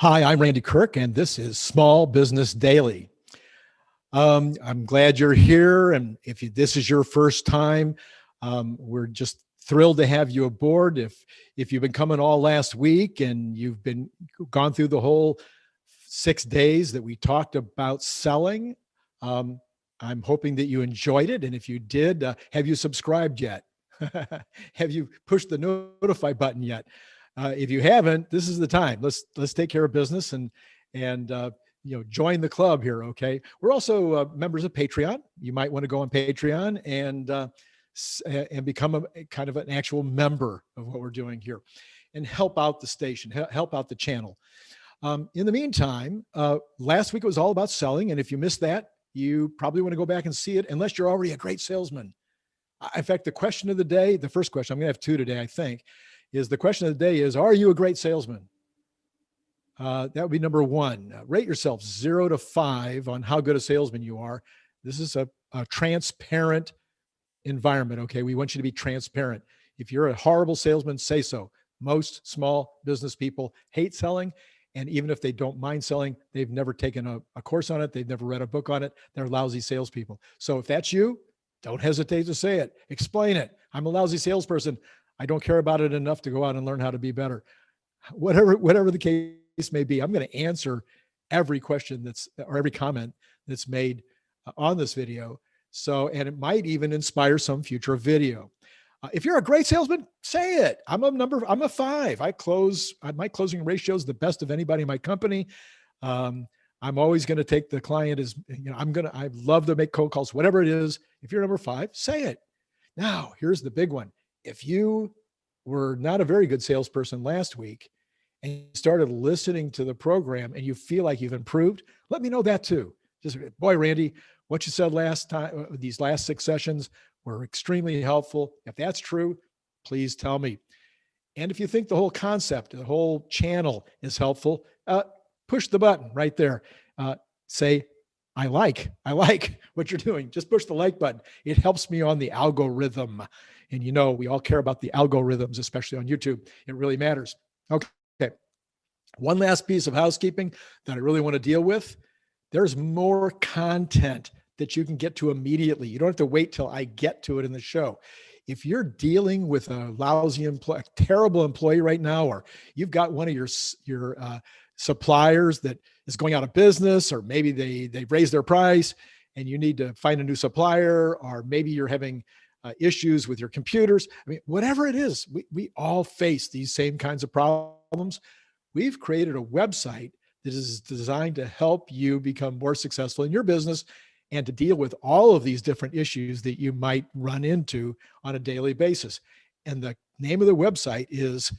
Hi, I'm Randy Kirk, and this is Small Business Daily. I'm glad you're here, and if this is your first time, we're just thrilled to have you aboard. If you've been coming all last week and you've been gone through the whole 6 days that we talked about selling, I'm hoping that you enjoyed it. And if you did, have you subscribed yet? Have you pushed the notify button yet? If you haven't, this is the time. Let's take care of business and join the club here. Okay, we're also members of Patreon. You might want to go on Patreon and become a kind of an actual member of what we're doing here, and help out the station, help out the channel. In the meantime, last week it was all about selling, and if you missed that, you probably want to go back and see it, unless you're already a great salesman. In fact, the question of the day, the first question, I'm going to have two today, I think, is the question of the day is, are you a great salesman? That would be number one. Rate yourself 0 to 5 on how good a salesman you are. This is a transparent environment, okay? We want you to be transparent. If you're a horrible salesman, say so. Most small business people hate selling, and even if they don't mind selling, they've never taken a course on it. They've never read a book on it. They're lousy salespeople. So if that's you, don't hesitate to say it. Explain it. I'm a lousy salesperson. I don't care about it enough to go out and learn how to be better. Whatever the case may be, I'm going to answer every question or every comment that's made on this video. And it might even inspire some future video. If you're a great salesman, say it. I'm a 5. My closing ratio is the best of anybody in my company. I'm always going to take the client as, I love to make cold calls, whatever it is. If you're number 5, say it. Now, here's the big one. If you were not a very good salesperson last week and you started listening to the program and you feel like you've improved, let me know that too. Just, boy, Randy, what you said last time, these last 6 sessions were extremely helpful. If that's true, please tell me. And if you think the whole concept, the whole channel is helpful, push the button right there. Say, I like what you're doing. Just push the like button. It helps me on the algorithm. And we all care about the algorithms, especially on YouTube. It really matters. Okay. One last piece of housekeeping that I really want to deal with. There's more content that you can get to immediately. You don't have to wait till I get to it in the show. If you're dealing with a lousy employee, a terrible employee right now, or you've got one of your suppliers that is going out of business, or maybe they raised their price and you need to find a new supplier, or maybe you're having issues with your computers. I mean, whatever it is, we all face these same kinds of problems. We've created a website that is designed to help you become more successful in your business and to deal with all of these different issues that you might run into on a daily basis. And the name of the website is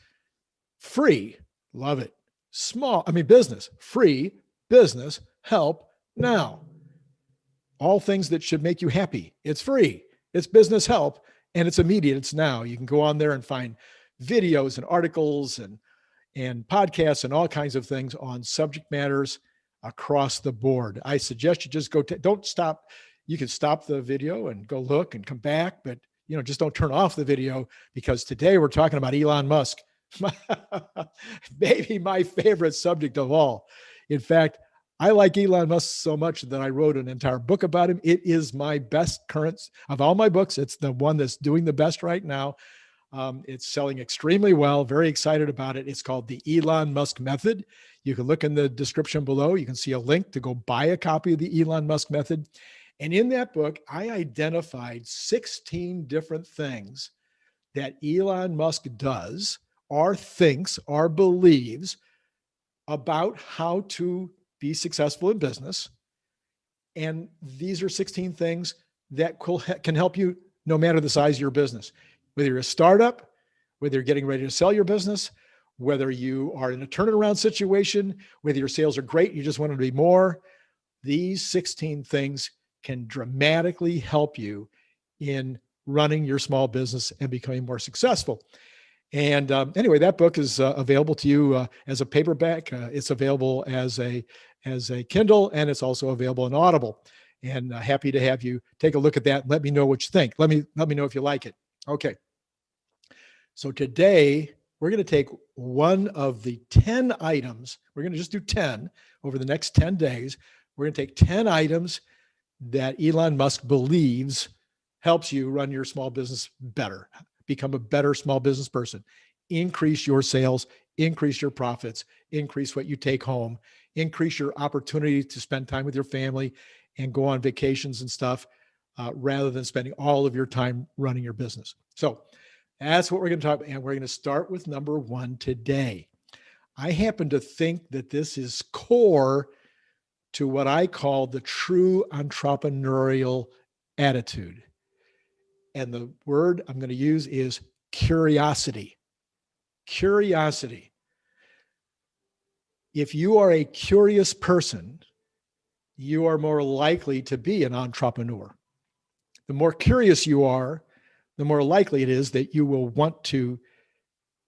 free. Love it. Business, free business help now. All things that should make you happy. It's free. It's business help, and it's immediate. It's now. You can go on there and find videos and articles and podcasts and all kinds of things on subject matters across the board. I suggest you just go, don't stop. You can stop the video and go look and come back, but just don't turn off the video, because today we're talking about Elon Musk. Maybe my favorite subject of all. In fact, I like Elon Musk so much that I wrote an entire book about him. It is my best current of all my books. It's the one that's doing the best right now. It's selling extremely well. Very excited about it. It's called the Elon Musk Method. You can look in the description below. You can see a link to go buy a copy of the Elon Musk Method. And in that book, I identified 16 different things that Elon Musk does or thinks or believes about how to be successful in business. And these are 16 things that can help you no matter the size of your business. Whether you're a startup, whether you're getting ready to sell your business, whether you are in a turnaround situation, whether your sales are great, you just want to be more, these 16 things can dramatically help you in running your small business and becoming more successful. And anyway, that book is available to you as a paperback. It's available as a Kindle, and it's also available in Audible. And happy to have you take a look at that and let me know what you think. Let me know if you like it. Okay. So today we're going to take one of the 10 items. We're going to just do 10 over the next 10 days. We're going to take 10 items that Elon Musk believes helps you run your small business better, become a better small business person, increase your sales, increase your profits, increase what you take home, increase your opportunity to spend time with your family and go on vacations and stuff, rather than spending all of your time running your business. So that's what we're going to talk about. And we're going to start with number 1 today. I happen to think that this is core to what I call the true entrepreneurial attitude. And the word I'm going to use is curiosity. Curiosity. If you are a curious person, you are more likely to be an entrepreneur. The more curious you are, the more likely it is that you will want to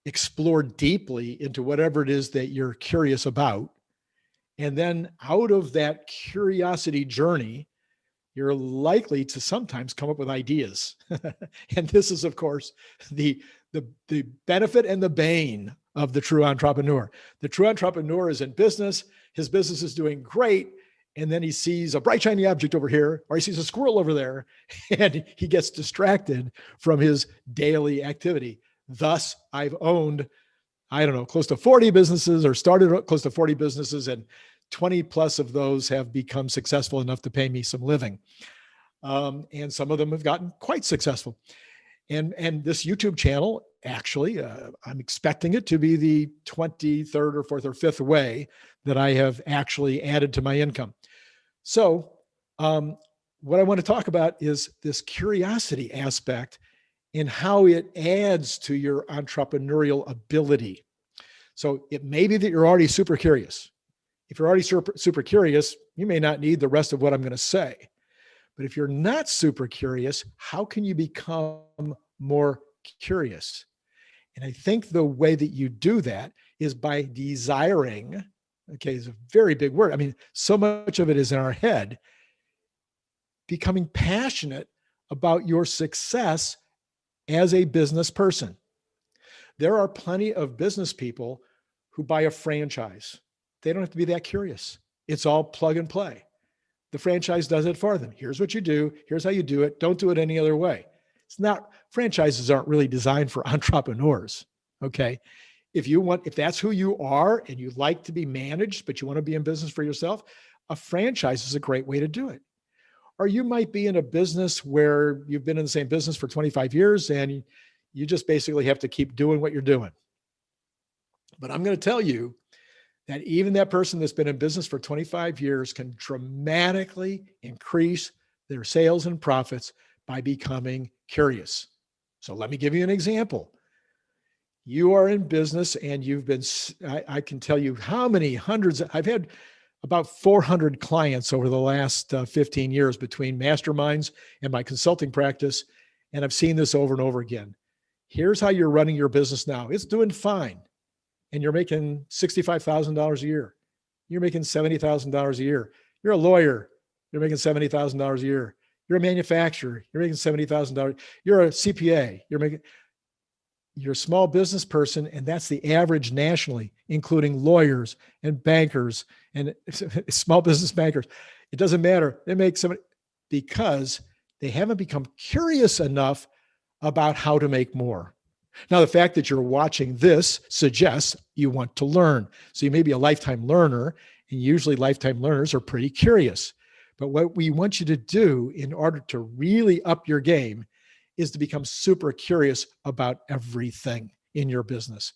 explore deeply into whatever it is that you're curious about. And then out of that curiosity journey, you're likely to sometimes come up with ideas. And this is, of course, the benefit and the bane of the true entrepreneur. The true entrepreneur is in business. His business is doing great. And then he sees a bright, shiny object over here, or he sees a squirrel over there, and he gets distracted from his daily activity. Thus, I've owned, I don't know, close to 40 businesses, or started close to 40 businesses, and 20 plus of those have become successful enough to pay me some living. And some of them have gotten quite successful. And this YouTube channel, actually, I'm expecting it to be the 23rd or 4th or 5th way that I have actually added to my income. So what I want to talk about is this curiosity aspect and how it adds to your entrepreneurial ability. So it may be that you're already super curious. If you're already super curious, you may not need the rest of what I'm going to say. But if you're not super curious, how can you become more curious? And I think the way that you do that is by desiring. Okay, it's a very big word. I mean, so much of it is in our head. Becoming passionate about your success as a business person. There are plenty of business people who buy a franchise. They don't have to be that curious. It's all plug and play. The franchise does it for them. Here's what you do. Here's how you do it. Don't do it any other way. It's not, franchises aren't really designed for entrepreneurs. Okay. If that's who you are and you like to be managed, but you want to be in business for yourself, a franchise is a great way to do it. Or you might be in a business where you've been in the same business for 25 years and you just basically have to keep doing what you're doing. But I'm going to tell you that even that person that's been in business for 25 years can dramatically increase their sales and profits by becoming curious. So let me give you an example. You are in business and you've been, I can tell you how many hundreds, I've had about 400 clients over the last 15 years between masterminds and my consulting practice. And I've seen this over and over again. Here's how you're running your business now. It's doing fine. And you're making $65,000 a year. You're making $70,000 a year. You're a lawyer. You're making $70,000 a year. You're a manufacturer. You're making $70,000. You're a CPA. You're a small business person, and that's the average nationally, including lawyers and bankers and small business bankers. It doesn't matter. They make somebody because they haven't become curious enough about how to make more. Now, the fact that you're watching this suggests you want to learn. So you may be a lifetime learner, and usually lifetime learners are pretty curious. But what we want you to do in order to really up your game is to become super curious about everything in your business.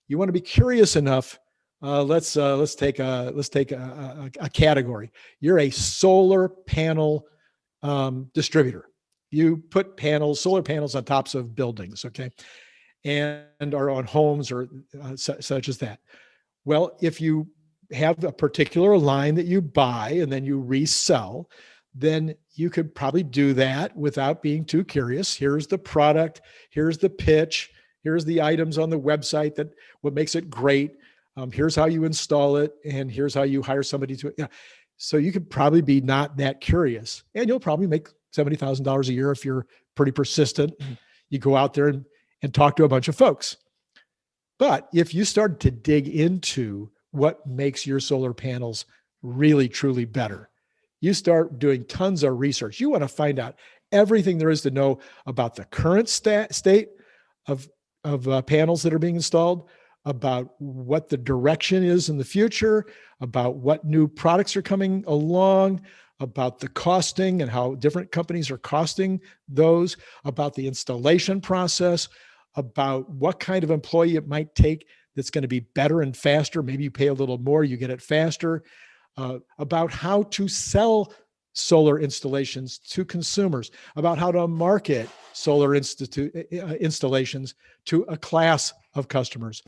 You want to be curious enough. Let's take a category. You're a solar panel distributor. You put solar panels on tops of buildings, okay, and are on homes or such as that. Well, if you have a particular line that you buy and then you resell, then you could probably do that without being too curious. Here's the product. Here's the pitch. Here's the items on the website that what makes it great. Here's how you install it. And here's how you hire somebody to, yeah. So you could probably be not that curious, and you'll probably make $70,000 a year if you're pretty persistent. You go out there and talk to a bunch of folks. But if you start to dig into what makes your solar panels really, truly better, you start doing tons of research. You want to find out everything there is to know about the current state of panels that are being installed, about what the direction is in the future, about what new products are coming along, about the costing and how different companies are costing those, about the installation process, about what kind of employee it might take that's going to be better and faster. Maybe you pay a little more, you get it faster. About how to sell solar installations to consumers, about how to market solar installations to a class of customers.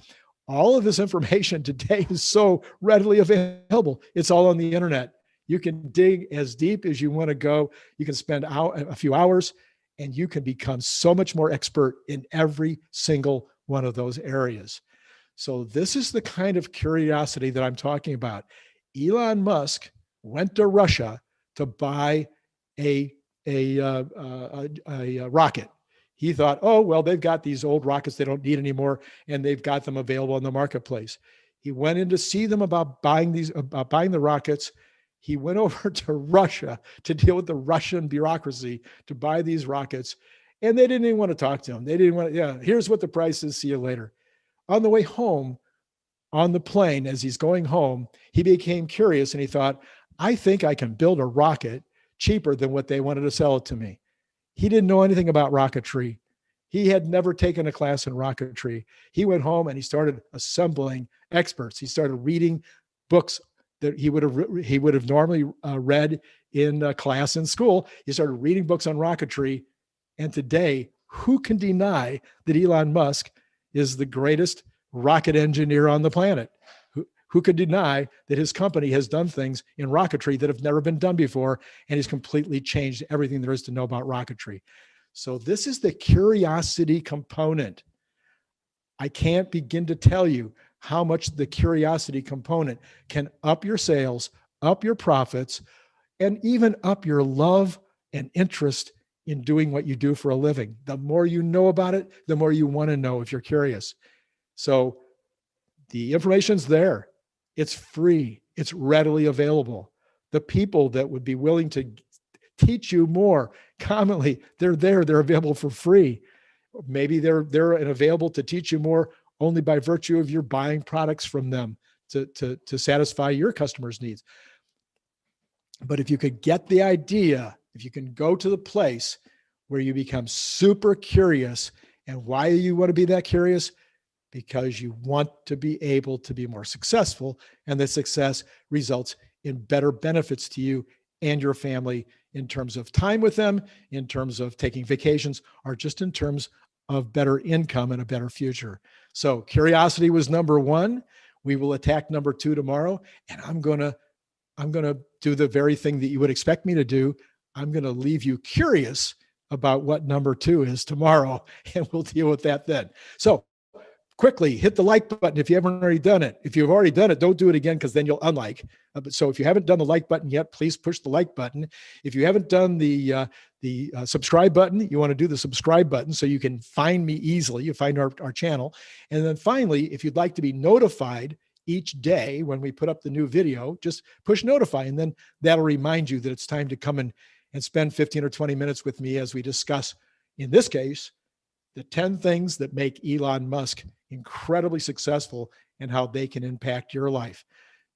All of this information today is so readily available. It's all on the internet. You can dig as deep as you want to go. You can spend a few hours and you can become so much more expert in every single one of those areas. So this is the kind of curiosity that I'm talking about. Elon Musk went to Russia to buy a rocket. He thought, oh, well, they've got these old rockets they don't need anymore, and they've got them available in the marketplace. He went in to see them about buying the rockets. He went over to Russia to deal with the Russian bureaucracy to buy these rockets, and they didn't even want to talk to him. They didn't want to, yeah, here's what the price is, see you later. On the way home, on the plane, as he's going home, he became curious and he thought, I think I can build a rocket cheaper than what they wanted to sell it to me. He didn't know anything about rocketry. He had never taken a class in rocketry. He went home and he started assembling experts. He started reading books that he would have normally read in class in school. He started reading books on rocketry. And today, who can deny that Elon Musk is the greatest rocket engineer on the planet? Who could deny that his company has done things in rocketry that have never been done before, and he's completely changed everything there is to know about rocketry? So this is the curiosity component. I can't begin to tell you how much the curiosity component can up your sales, up your profits, and even up your love and interest in doing what you do for a living. The more you know about it, the more you want to know if you're curious. So the information's there. It's free. It's readily available. The people that would be willing to teach you more, commonly, they're there. They're available for free. Maybe they're available to teach you more only by virtue of your buying products from them to satisfy your customers' needs. But if you could get the idea, if you can go to the place where you become super curious, and why do you want to be that curious? Because you want to be able to be more successful, and the success results in better benefits to you and your family in terms of time with them, in terms of taking vacations, or just in terms of better income and a better future. So curiosity was number one. We will attack number two tomorrow, and I'm going to do the very thing that you would expect me to do. I'm going to leave you curious about what number two is tomorrow, and we'll deal with that then. So quickly hit the like button if you haven't already done it. If you've already done it, don't do it again, because then you'll unlike. So if you haven't done the like button yet, please push the like button. If you haven't done the subscribe button, you want to do the subscribe button so you can find me easily. You find our channel. And then finally, if you'd like to be notified each day when we put up the new video, just push notify, and then that'll remind you that it's time to come and spend 15 or 20 minutes with me as we discuss, in this case, the 10 things that make Elon Musk incredibly successful and how they can impact your life.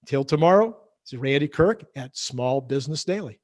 Until tomorrow, this is Randy Kirk at Small Business Daily.